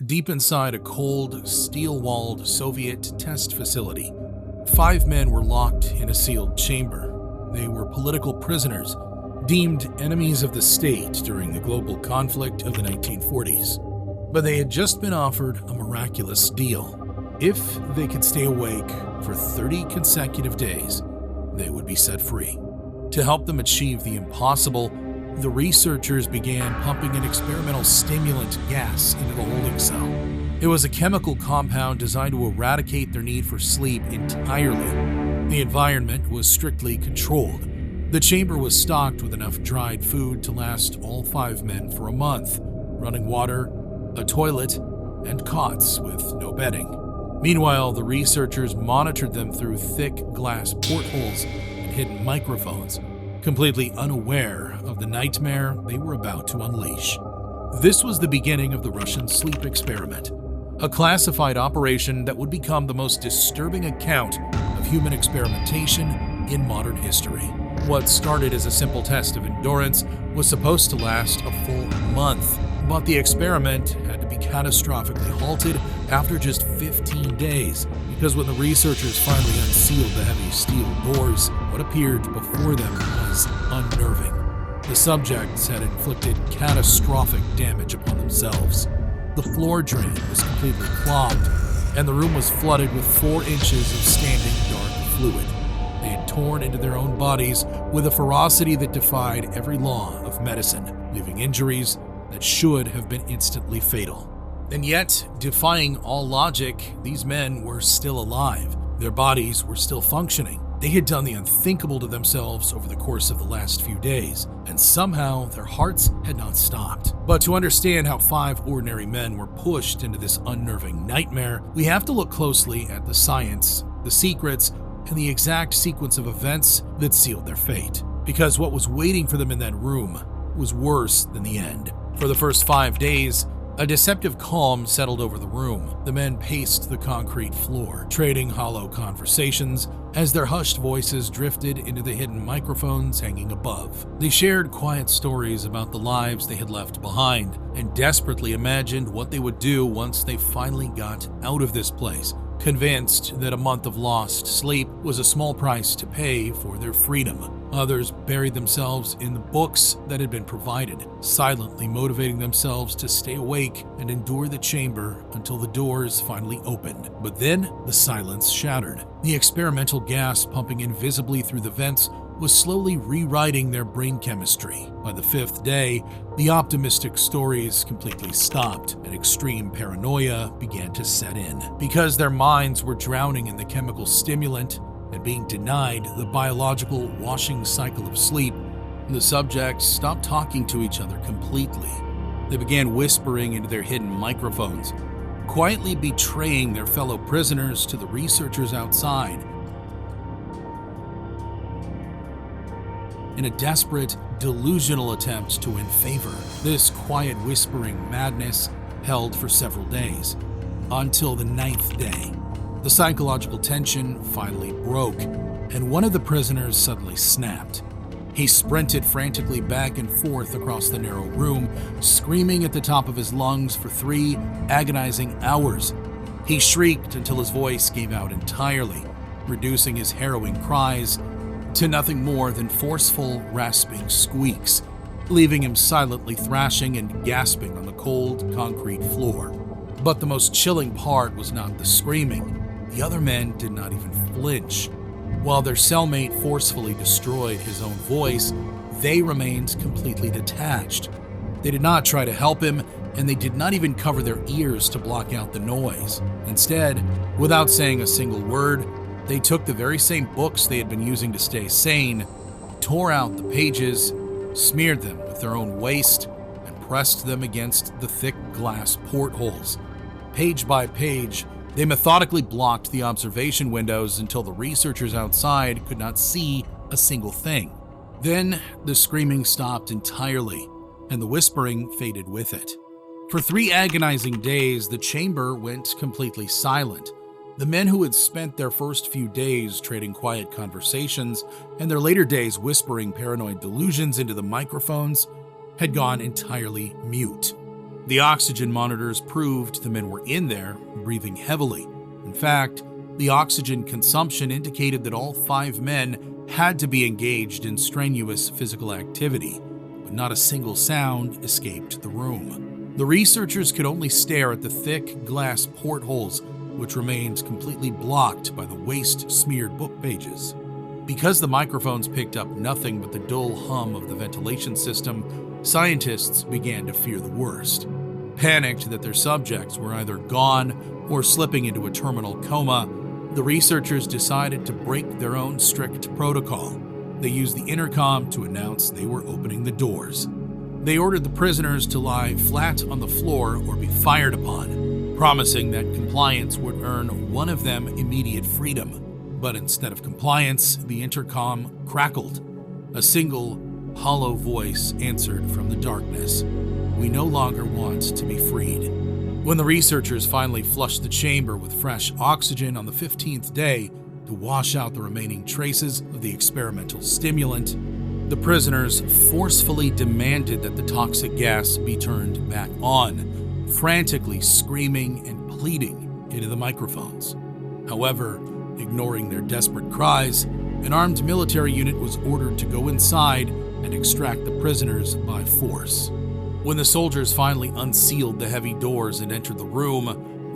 Deep inside a cold, steel-walled Soviet test facility, 5 men were locked in a sealed chamber. They were political prisoners, deemed enemies of the state during the global conflict of the 1940s. But they had just been offered a miraculous deal. If they could stay awake for 30 consecutive days, they would be set free. To help them achieve the impossible, the researchers began pumping an experimental stimulant gas into the holding cell. It was a chemical compound designed to eradicate their need for sleep entirely. The environment was strictly controlled. The chamber was stocked with enough dried food to last all 5 men for a month, running water, a toilet, and cots with no bedding. Meanwhile, the researchers monitored them through thick glass portholes and hidden microphones, completely unaware of the nightmare they were about to unleash. This was the beginning of the Russian sleep experiment, a classified operation that would become the most disturbing account of human experimentation in modern history. What started as a simple test of endurance was supposed to last a full month, but the experiment had to be catastrophically halted after just 15 days, because when the researchers finally unsealed the heavy steel doors, what appeared before them was unnerving. The subjects had inflicted catastrophic damage upon themselves. The floor drain was completely clogged, and the room was flooded with 4 inches of standing dark fluid. They had torn into their own bodies with a ferocity that defied every law of medicine, leaving injuries that should have been instantly fatal. And yet, defying all logic, these men were still alive. Their bodies were still functioning. They had done the unthinkable to themselves over the course of the last few days, and somehow their hearts had not stopped. But to understand how 5 ordinary men were pushed into this unnerving nightmare, we have to look closely at the science, the secrets, and the exact sequence of events that sealed their fate. Because what was waiting for them in that room was worse than the end. For the first 5 days, a deceptive calm settled over the room. The men paced the concrete floor, trading hollow conversations as their hushed voices drifted into the hidden microphones hanging above. They shared quiet stories about the lives they had left behind and desperately imagined what they would do once they finally got out of this place, convinced that a month of lost sleep was a small price to pay for their freedom. Others buried themselves in the books that had been provided, silently motivating themselves to stay awake and endure the chamber until the doors finally opened. But then the silence shattered. The experimental gas pumping invisibly through the vents was slowly rewriting their brain chemistry. By the 5th day, the optimistic stories completely stopped, and extreme paranoia began to set in. Because their minds were drowning in the chemical stimulant and being denied the biological washing cycle of sleep, the subjects stopped talking to each other completely. They began whispering into their hidden microphones, quietly betraying their fellow prisoners to the researchers outside. In a desperate, delusional attempt to win favor, this quiet whispering madness held for several days, until the 9th day. The psychological tension finally broke, and one of the prisoners suddenly snapped. He sprinted frantically back and forth across the narrow room, screaming at the top of his lungs for 3 agonizing hours. He shrieked until his voice gave out entirely, reducing his harrowing cries to nothing more than forceful, rasping squeaks, leaving him silently thrashing and gasping on the cold, concrete floor. But the most chilling part was not the screaming. The other men did not even flinch. While their cellmate forcefully destroyed his own voice, they remained completely detached. They did not try to help him, and they did not even cover their ears to block out the noise. Instead, without saying a single word, they took the very same books they had been using to stay sane, tore out the pages, smeared them with their own waste, and pressed them against the thick glass portholes. Page by page, they methodically blocked the observation windows until the researchers outside could not see a single thing. Then, the screaming stopped entirely, and the whispering faded with it. For 3 agonizing days, the chamber went completely silent. The men who had spent their first few days trading quiet conversations and their later days whispering paranoid delusions into the microphones had gone entirely mute. The oxygen monitors proved the men were in there, breathing heavily. In fact, the oxygen consumption indicated that all 5 men had to be engaged in strenuous physical activity, but not a single sound escaped the room. The researchers could only stare at the thick glass portholes, which remained completely blocked by the waste-smeared book pages. Because the microphones picked up nothing but the dull hum of the ventilation system, scientists began to fear the worst. Panicked that their subjects were either gone or slipping into a terminal coma, the researchers decided to break their own strict protocol. They used the intercom to announce they were opening the doors. They ordered the prisoners to lie flat on the floor or be fired upon, promising that compliance would earn one of them immediate freedom. But instead of compliance, the intercom crackled. A single, hollow voice answered from the darkness. "We no longer want to be freed." When the researchers finally flushed the chamber with fresh oxygen on the 15th day to wash out the remaining traces of the experimental stimulant, the prisoners forcefully demanded that the toxic gas be turned back on, frantically screaming and pleading into the microphones. However, ignoring their desperate cries, an armed military unit was ordered to go inside and extract the prisoners by force. When the soldiers finally unsealed the heavy doors and entered the room,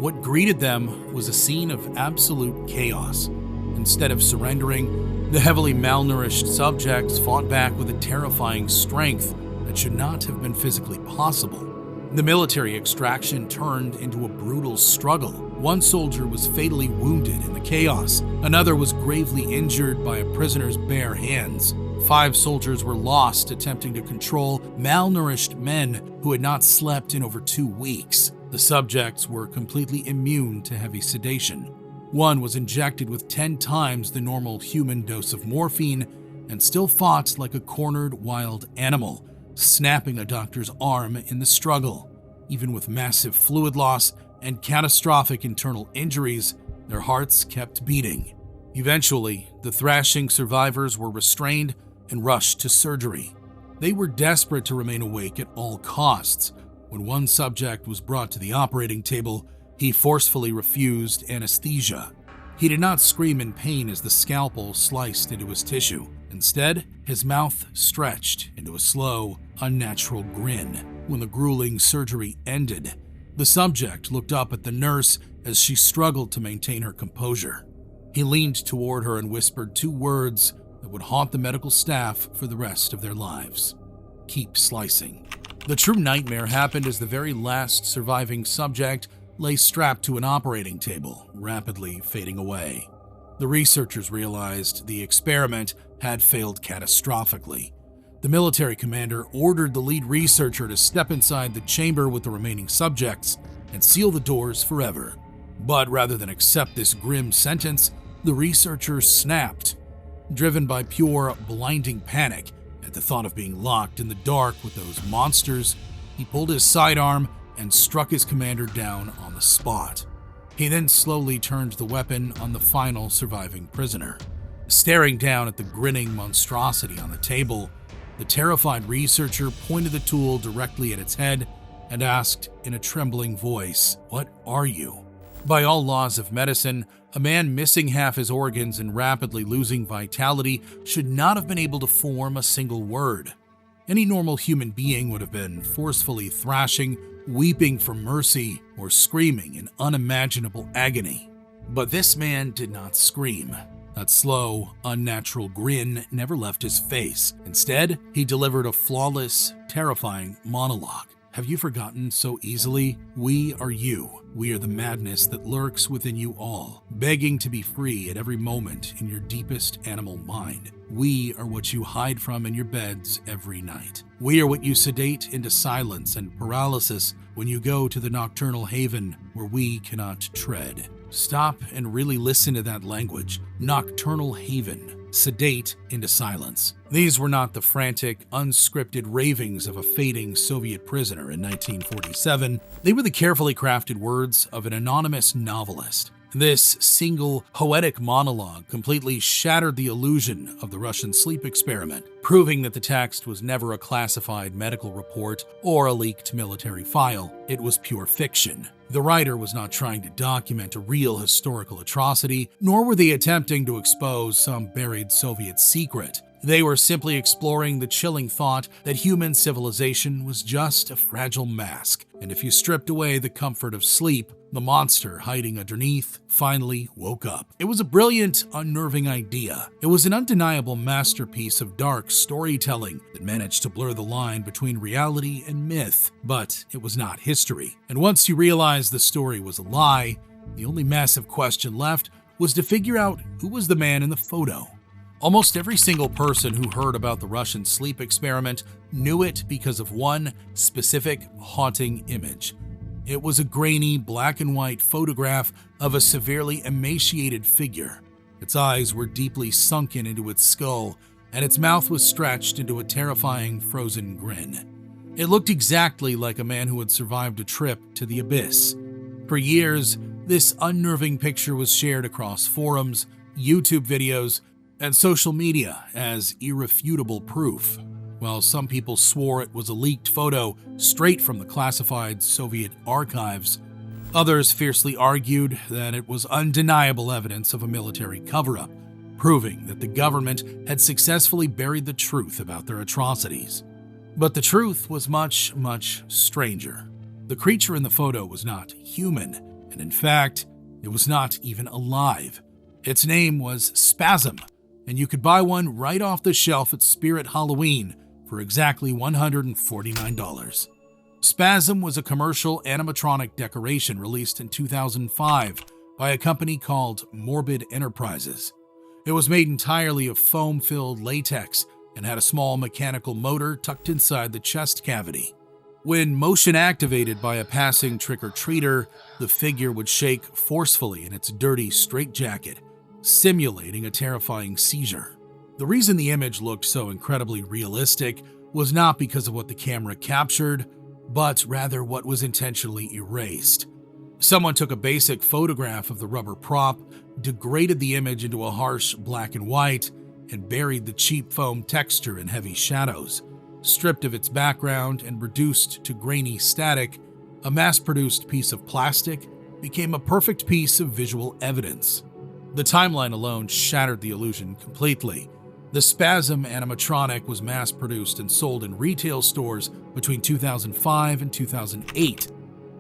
what greeted them was a scene of absolute chaos. Instead of surrendering, the heavily malnourished subjects fought back with a terrifying strength that should not have been physically possible. The military extraction turned into a brutal struggle. One soldier was fatally wounded in the chaos. Another was gravely injured by a prisoner's bare hands. 5 soldiers were lost attempting to control malnourished men who had not slept in over 2 weeks. The subjects were completely immune to heavy sedation. One was injected with 10 times the normal human dose of morphine and still fought like a cornered wild animal, snapping a doctor's arm in the struggle. Even with massive fluid loss and catastrophic internal injuries, their hearts kept beating. Eventually, the thrashing survivors were restrained and rushed to surgery. They were desperate to remain awake at all costs. When one subject was brought to the operating table, he forcefully refused anesthesia. He did not scream in pain as the scalpel sliced into his tissue. Instead, his mouth stretched into a slow, unnatural grin. When the grueling surgery ended, the subject looked up at the nurse as she struggled to maintain her composure. He leaned toward her and whispered 2 words that would haunt the medical staff for the rest of their lives. "Keep slicing." The true nightmare happened as the very last surviving subject lay strapped to an operating table, rapidly fading away. The researchers realized the experiment had failed catastrophically. The military commander ordered the lead researcher to step inside the chamber with the remaining subjects and seal the doors forever. But rather than accept this grim sentence, the researcher snapped. Driven by pure, blinding panic at the thought of being locked in the dark with those monsters, he pulled his sidearm and struck his commander down on the spot. He then slowly turned the weapon on the final surviving prisoner. Staring down at the grinning monstrosity on the table, the terrified researcher pointed the tool directly at its head and asked in a trembling voice, "What are you?" By all laws of medicine, a man missing half his organs and rapidly losing vitality should not have been able to form a single word. Any normal human being would have been forcefully thrashing, weeping for mercy, or screaming in unimaginable agony. But this man did not scream. That slow, unnatural grin never left his face. Instead, he delivered a flawless, terrifying monologue. Have you forgotten so easily? We are you. We are the madness that lurks within you all, begging to be free at every moment in your deepest animal mind. We are what you hide from in your beds every night. We are what you sedate into silence and paralysis when you go to the nocturnal haven where we cannot tread. Stop and really listen to that language. Nocturnal haven. Sedate into silence. These were not the frantic, unscripted ravings of a fading Soviet prisoner in 1947. They were the carefully crafted words of an anonymous novelist. This single poetic monologue completely shattered the illusion of the Russian sleep experiment, proving that the text was never a classified medical report or a leaked military file. It was pure fiction. The writer was not trying to document a real historical atrocity, nor were they attempting to expose some buried Soviet secret. They were simply exploring the chilling thought that human civilization was just a fragile mask, and if you stripped away the comfort of sleep, the monster hiding underneath finally woke up. It was a brilliant, unnerving idea. It was an undeniable masterpiece of dark storytelling that managed to blur the line between reality and myth, but it was not history. And once you realized the story was a lie, the only massive question left was to figure out who was the man in the photo. Almost every single person who heard about the Russian sleep experiment knew it because of one specific haunting image. It was a grainy black and white photograph of a severely emaciated figure. Its eyes were deeply sunken into its skull, and its mouth was stretched into a terrifying frozen grin. It looked exactly like a man who had survived a trip to the abyss. For years, this unnerving picture was shared across forums, YouTube videos, and social media as irrefutable proof. While some people swore it was a leaked photo straight from the classified Soviet archives, others fiercely argued that it was undeniable evidence of a military cover-up, proving that the government had successfully buried the truth about their atrocities. But the truth was much, much stranger. The creature in the photo was not human, and in fact, it was not even alive. Its name was Spasm, and you could buy one right off the shelf at Spirit Halloween for exactly $149. Spasm was a commercial animatronic decoration released in 2005 by a company called Morbid Enterprises. It was made entirely of foam-filled latex and had a small mechanical motor tucked inside the chest cavity. When motion activated by a passing trick-or-treater, the figure would shake forcefully in its dirty straitjacket, simulating a terrifying seizure. The reason the image looked so incredibly realistic was not because of what the camera captured, but rather what was intentionally erased. Someone took a basic photograph of the rubber prop, degraded the image into a harsh black and white, and buried the cheap foam texture in heavy shadows. Stripped of its background and reduced to grainy static, a mass-produced piece of plastic became a perfect piece of visual evidence. The timeline alone shattered the illusion completely. The Spasm animatronic was mass-produced and sold in retail stores between 2005 and 2008,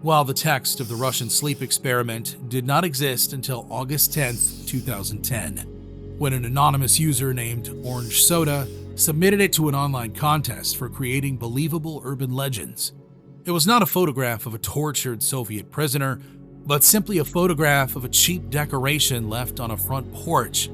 while the text of the Russian sleep experiment did not exist until August 10, 2010, when an anonymous user named Orange Soda submitted it to an online contest for creating believable urban legends. It was not a photograph of a tortured Soviet prisoner, but simply a photograph of a cheap decoration left on a front porch.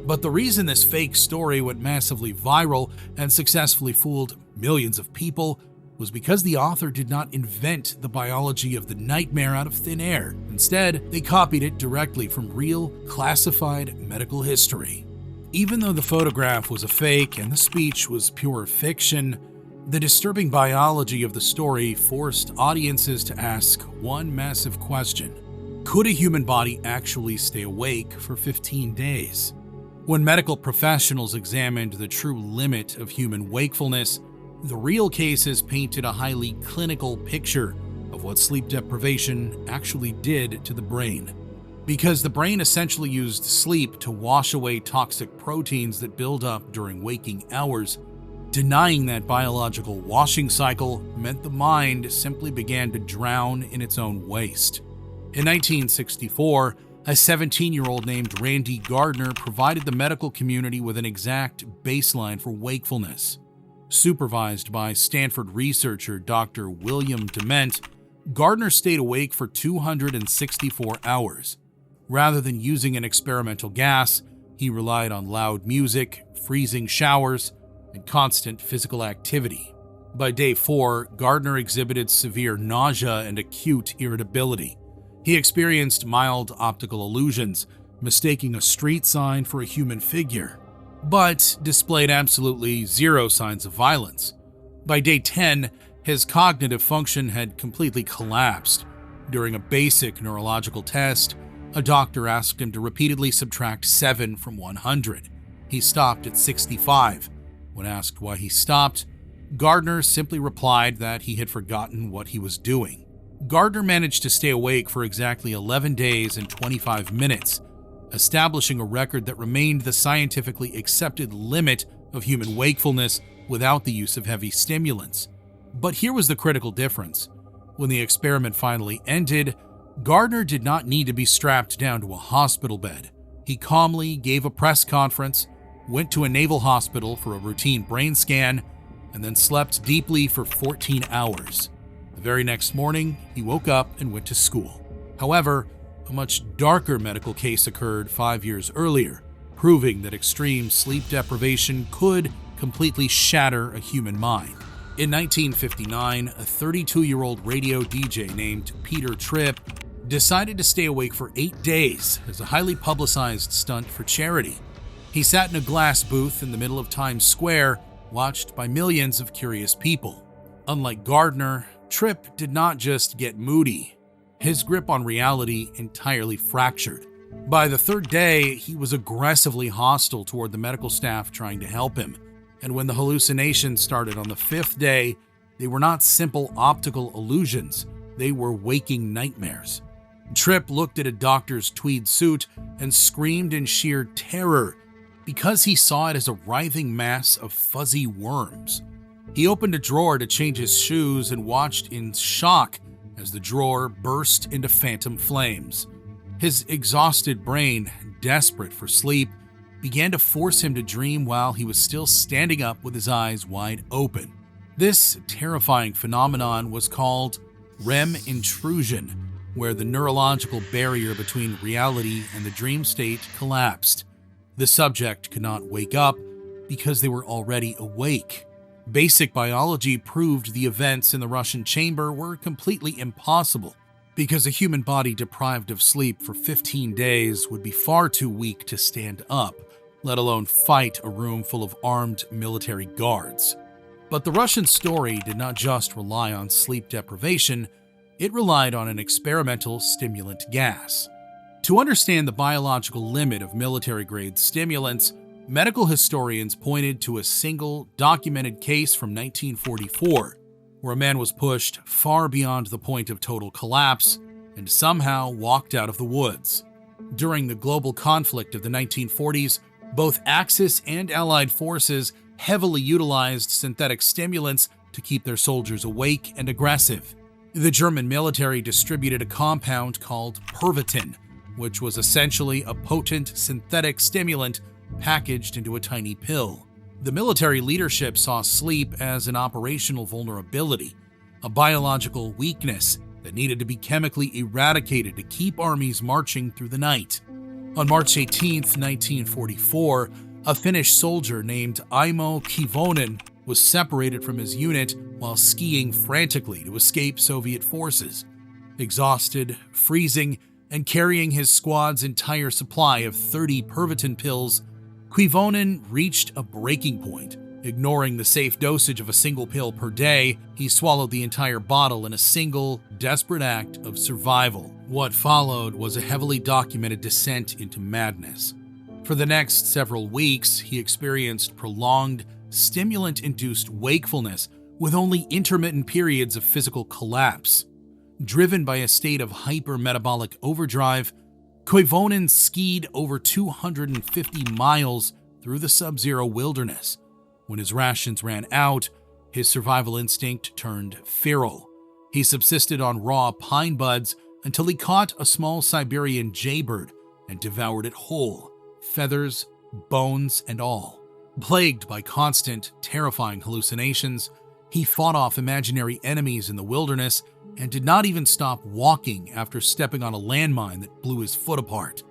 But the reason this fake story went massively viral and successfully fooled millions of people was because the author did not invent the biology of the nightmare out of thin air. Instead, they copied it directly from real, classified medical history. Even though the photograph was a fake and the speech was pure fiction, the disturbing biology of the story forced audiences to ask one massive question. Could a human body actually stay awake for 15 days? When medical professionals examined the true limit of human wakefulness, the real cases painted a highly clinical picture of what sleep deprivation actually did to the brain. Because the brain essentially used sleep to wash away toxic proteins that build up during waking hours, denying that biological washing cycle meant the mind simply began to drown in its own waste. In 1964, a 17-year-old named Randy Gardner provided the medical community with an exact baseline for wakefulness. Supervised by Stanford researcher Dr. William Dement, Gardner stayed awake for 264 hours. Rather than using an experimental gas, he relied on loud music, freezing showers, and constant physical activity. By day 4, Gardner exhibited severe nausea and acute irritability. He experienced mild optical illusions, mistaking a street sign for a human figure, but displayed absolutely zero signs of violence. By day 10, his cognitive function had completely collapsed. During a basic neurological test, A doctor asked him to repeatedly subtract 7 from 100. He stopped at 65. When asked why he stopped, Gardner simply replied that he had forgotten what he was doing. Gardner managed to stay awake for exactly 11 days and 25 minutes, establishing a record that remained the scientifically accepted limit of human wakefulness without the use of heavy stimulants. But here was the critical difference. When the experiment finally ended, Gardner did not need to be strapped down to a hospital bed. He calmly gave a press conference, went to a naval hospital for a routine brain scan, and then slept deeply for 14 hours. The very next morning, he woke up and went to school. However, a much darker medical case occurred 5 years earlier, proving that extreme sleep deprivation could completely shatter a human mind. In 1959, a 32-year-old radio DJ named Peter Tripp decided to stay awake for 8 days as a highly publicized stunt for charity. He sat in a glass booth in the middle of Times Square, watched by millions of curious people. Unlike Gardner, Tripp did not just get moody. His grip on reality entirely fractured. By the third day, he was aggressively hostile toward the medical staff trying to help him. And when the hallucinations started on the 5th day, they were not simple optical illusions. They were waking nightmares. Tripp looked at a doctor's tweed suit and screamed in sheer terror because he saw it as a writhing mass of fuzzy worms. He opened a drawer to change his shoes and watched in shock as the drawer burst into phantom flames. His exhausted brain, desperate for sleep, began to force him to dream while he was still standing up with his eyes wide open. This terrifying phenomenon was called REM intrusion, where the neurological barrier between reality and the dream state collapsed. The subject could not wake up because they were already awake. Basic biology proved the events in the Russian chamber were completely impossible, because a human body deprived of sleep for 15 days would be far too weak to stand up, let alone fight a room full of armed military guards. But the Russian story did not just rely on sleep deprivation, it relied on an experimental stimulant gas. To understand the biological limit of military-grade stimulants, medical historians pointed to a single documented case from 1944, where a man was pushed far beyond the point of total collapse and somehow walked out of the woods. During the global conflict of the 1940s, both Axis and Allied forces heavily utilized synthetic stimulants to keep their soldiers awake and aggressive. The German military distributed a compound called Pervitin, which was essentially a potent synthetic stimulant packaged into a tiny pill. The military leadership saw sleep as an operational vulnerability, a biological weakness that needed to be chemically eradicated to keep armies marching through the night. On March 18, 1944, a Finnish soldier named Imo Kivonen was separated from his unit while skiing frantically to escape Soviet forces. Exhausted, freezing, and carrying his squad's entire supply of 30 Pervitin pills, Kivonen reached a breaking point. Ignoring the safe dosage of a single pill per day, he swallowed the entire bottle in a single, desperate act of survival. What followed was a heavily documented descent into madness. For the next several weeks, he experienced prolonged, stimulant-induced wakefulness with only intermittent periods of physical collapse. Driven by a state of hyper-metabolic overdrive, Koivunen skied over 250 miles through the sub-zero wilderness. When his rations ran out, his survival instinct turned feral. He subsisted on raw pine buds until he caught a small Siberian jaybird and devoured it whole, feathers, bones, and all. Plagued by constant, terrifying hallucinations, he fought off imaginary enemies in the wilderness and did not even stop walking after stepping on a landmine that blew his foot apart.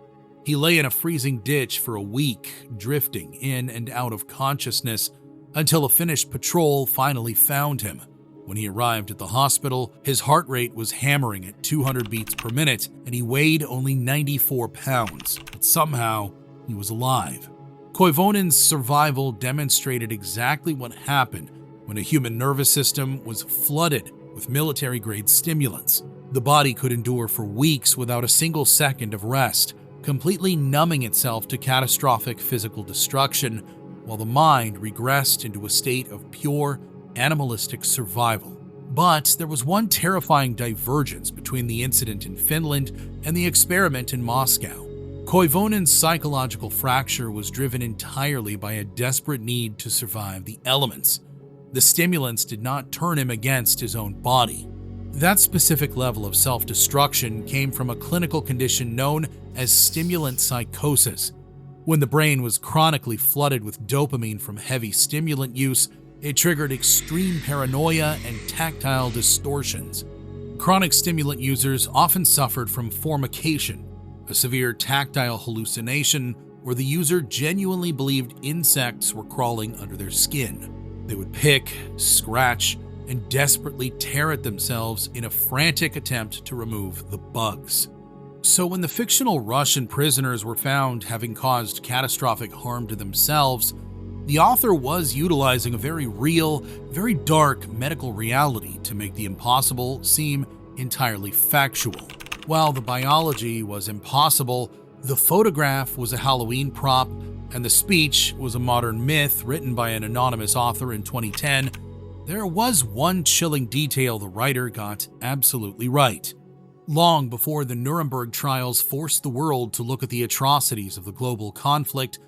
He lay in a freezing ditch for a week, drifting in and out of consciousness until a Finnish patrol finally found him. When he arrived at the hospital, his heart rate was hammering at 200 beats per minute and he weighed only 94 pounds, but somehow he was alive. Koivunen's survival demonstrated exactly what happened when a human nervous system was flooded with military-grade stimulants. The body could endure for weeks without a single second of rest, completely numbing itself to catastrophic physical destruction, while the mind regressed into a state of pure, animalistic survival. But there was one terrifying divergence between the incident in Finland and the experiment in Moscow. Koivunen's psychological fracture was driven entirely by a desperate need to survive the elements. The stimulants did not turn him against his own body. That specific level of self-destruction came from a clinical condition known as stimulant psychosis. When the brain was chronically flooded with dopamine from heavy stimulant use, it triggered extreme paranoia and tactile distortions. Chronic stimulant users often suffered from formication, a severe tactile hallucination where the user genuinely believed insects were crawling under their skin. They would pick, scratch, and desperately tear at themselves in a frantic attempt to remove the bugs. So when the fictional Russian prisoners were found having caused catastrophic harm to themselves, the author was utilizing a very real, very dark medical reality to make the impossible seem entirely factual. While the biology was impossible, the photograph was a Halloween prop, and the speech was a modern myth written by an anonymous author in 2010, there was one chilling detail the writer got absolutely right. Long before the Nuremberg trials forced the world to look at the atrocities of the global conflict,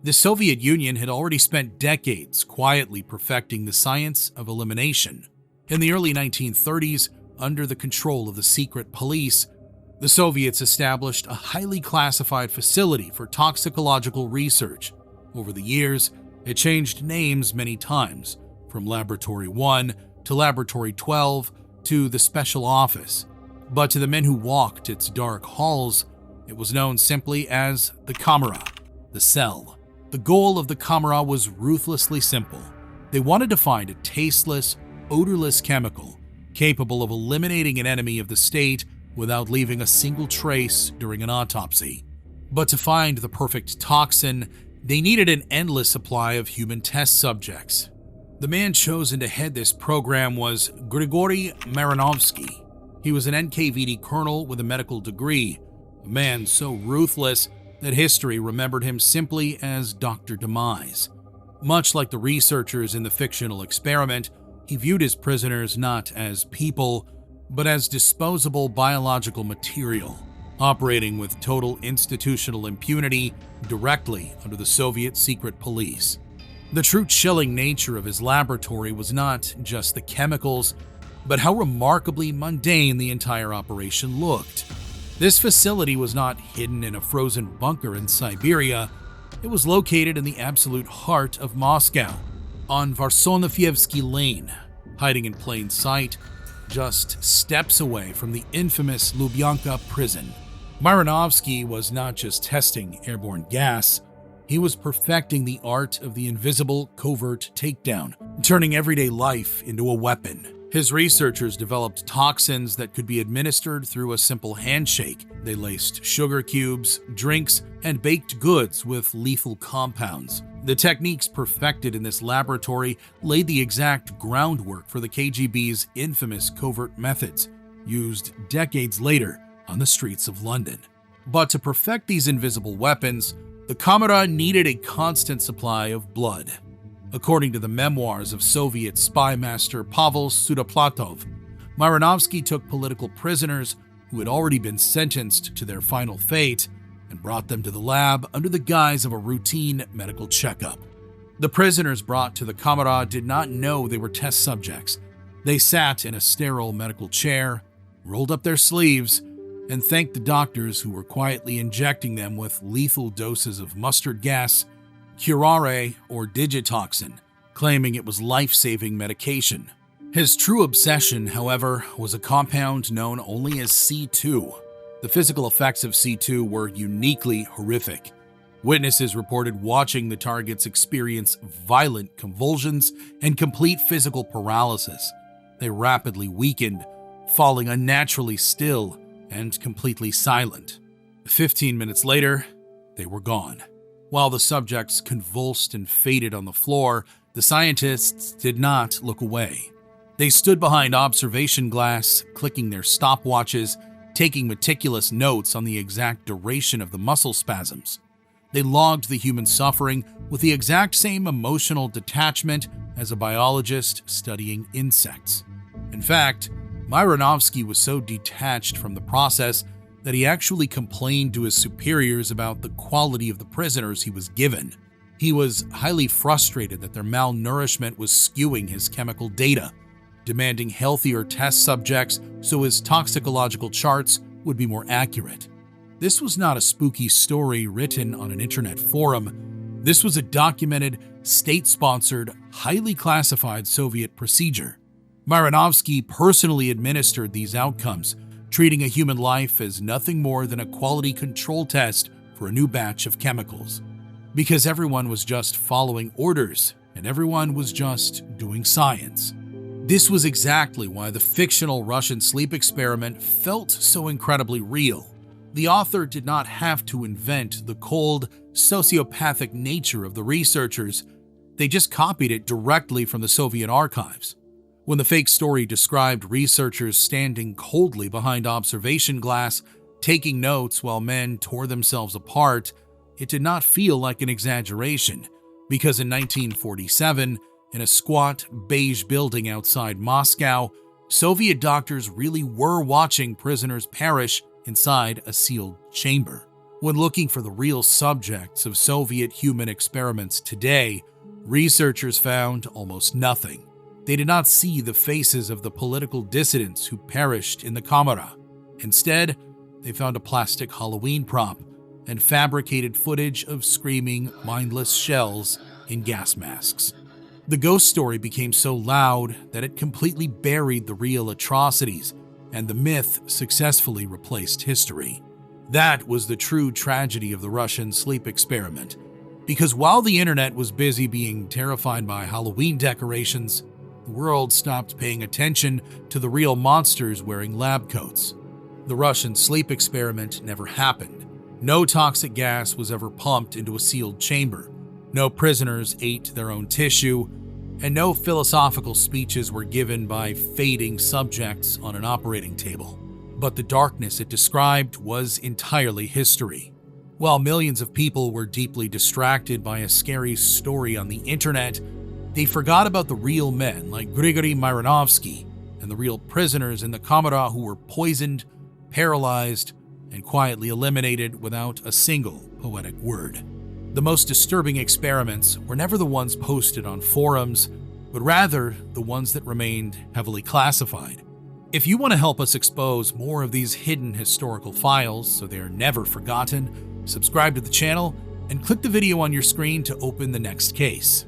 the Soviet Union had already spent decades quietly perfecting the science of elimination. In the early 1930s, under the control of the secret police, the Soviets established a highly classified facility for toxicological research. Over the years, it changed names many times, from Laboratory 1 to Laboratory 12 to the Special Office. But to the men who walked its dark halls, it was known simply as the Kamera, the cell. The goal of the Kamera was ruthlessly simple. They wanted to find a tasteless, odorless chemical capable of eliminating an enemy of the state without leaving a single trace during an autopsy. But to find the perfect toxin, they needed an endless supply of human test subjects. The man chosen to head this program was Grigory Marinovsky. He was an NKVD colonel with a medical degree, a man so ruthless that history remembered him simply as Dr. Demise. Much like the researchers in the fictional experiment, he viewed his prisoners not as people, but as disposable biological material, operating with total institutional impunity directly under the Soviet secret police. The true chilling nature of his laboratory was not just the chemicals, but how remarkably mundane the entire operation looked. This facility was not hidden in a frozen bunker in Siberia. It was located in the absolute heart of Moscow, on Varsonofievsky Lane, hiding in plain sight, just steps away from the infamous Lubyanka prison. Marinovsky was not just testing airborne gas, he was perfecting the art of the invisible covert takedown, turning everyday life into a weapon. His researchers developed toxins that could be administered through a simple handshake. They laced sugar cubes, drinks, and baked goods with lethal compounds. The techniques perfected in this laboratory laid the exact groundwork for the KGB's infamous covert methods, used decades later on the streets of London. But to perfect these invisible weapons, the Kamera needed a constant supply of blood. According to the memoirs of Soviet spy master Pavel Sudoplatov, Marinovsky took political prisoners who had already been sentenced to their final fate and brought them to the lab under the guise of a routine medical checkup. The prisoners brought to the Kamera did not know they were test subjects. They sat in a sterile medical chair, rolled up their sleeves, and thanked the doctors who were quietly injecting them with lethal doses of mustard gas, curare, or digitoxin, claiming it was life-saving medication. His true obsession, however, was a compound known only as C2. The physical effects of C2 were uniquely horrific. Witnesses reported watching the targets experience violent convulsions and complete physical paralysis. They rapidly weakened, falling unnaturally still and completely silent. 15 minutes later, they were gone. While the subjects convulsed and faded on the floor, the scientists did not look away. They stood behind observation glass, clicking their stopwatches, taking meticulous notes on the exact duration of the muscle spasms. They logged the human suffering with the exact same emotional detachment as a biologist studying insects. In fact, Myronovsky was so detached from the process that he actually complained to his superiors about the quality of the prisoners he was given. He was highly frustrated that their malnourishment was skewing his chemical data, demanding healthier test subjects so his toxicological charts would be more accurate. This was not a spooky story written on an internet forum. This was a documented, state-sponsored, highly classified Soviet procedure. Myronovsky personally administered these outcomes, treating a human life as nothing more than a quality control test for a new batch of chemicals. Because everyone was just following orders, and everyone was just doing science. This was exactly why the fictional Russian sleep experiment felt so incredibly real. The author did not have to invent the cold, sociopathic nature of the researchers. They just copied it directly from the Soviet archives. When the fake story described researchers standing coldly behind observation glass, taking notes while men tore themselves apart, it did not feel like an exaggeration, because in 1947, in a squat, beige building outside Moscow, Soviet doctors really were watching prisoners perish inside a sealed chamber. When looking for the real subjects of Soviet human experiments today, researchers found almost nothing. They did not see the faces of the political dissidents who perished in the Kamera. Instead, they found a plastic Halloween prop and fabricated footage of screaming, mindless shells in gas masks. The ghost story became so loud that it completely buried the real atrocities, and the myth successfully replaced history. That was the true tragedy of the Russian sleep experiment, because while the internet was busy being terrified by Halloween decorations, the world stopped paying attention to the real monsters wearing lab coats. The Russian sleep experiment never happened. No toxic gas was ever pumped into a sealed chamber. No prisoners ate their own tissue, and no philosophical speeches were given by fading subjects on an operating table. But the darkness it described was entirely history. While millions of people were deeply distracted by a scary story on the internet, they forgot about the real men like Grigory Myronovsky and the real prisoners in the Kamera who were poisoned, paralyzed, and quietly eliminated without a single poetic word. The most disturbing experiments were never the ones posted on forums, but rather the ones that remained heavily classified. If you want to help us expose more of these hidden historical files so they are never forgotten, subscribe to the channel and click the video on your screen to open the next case.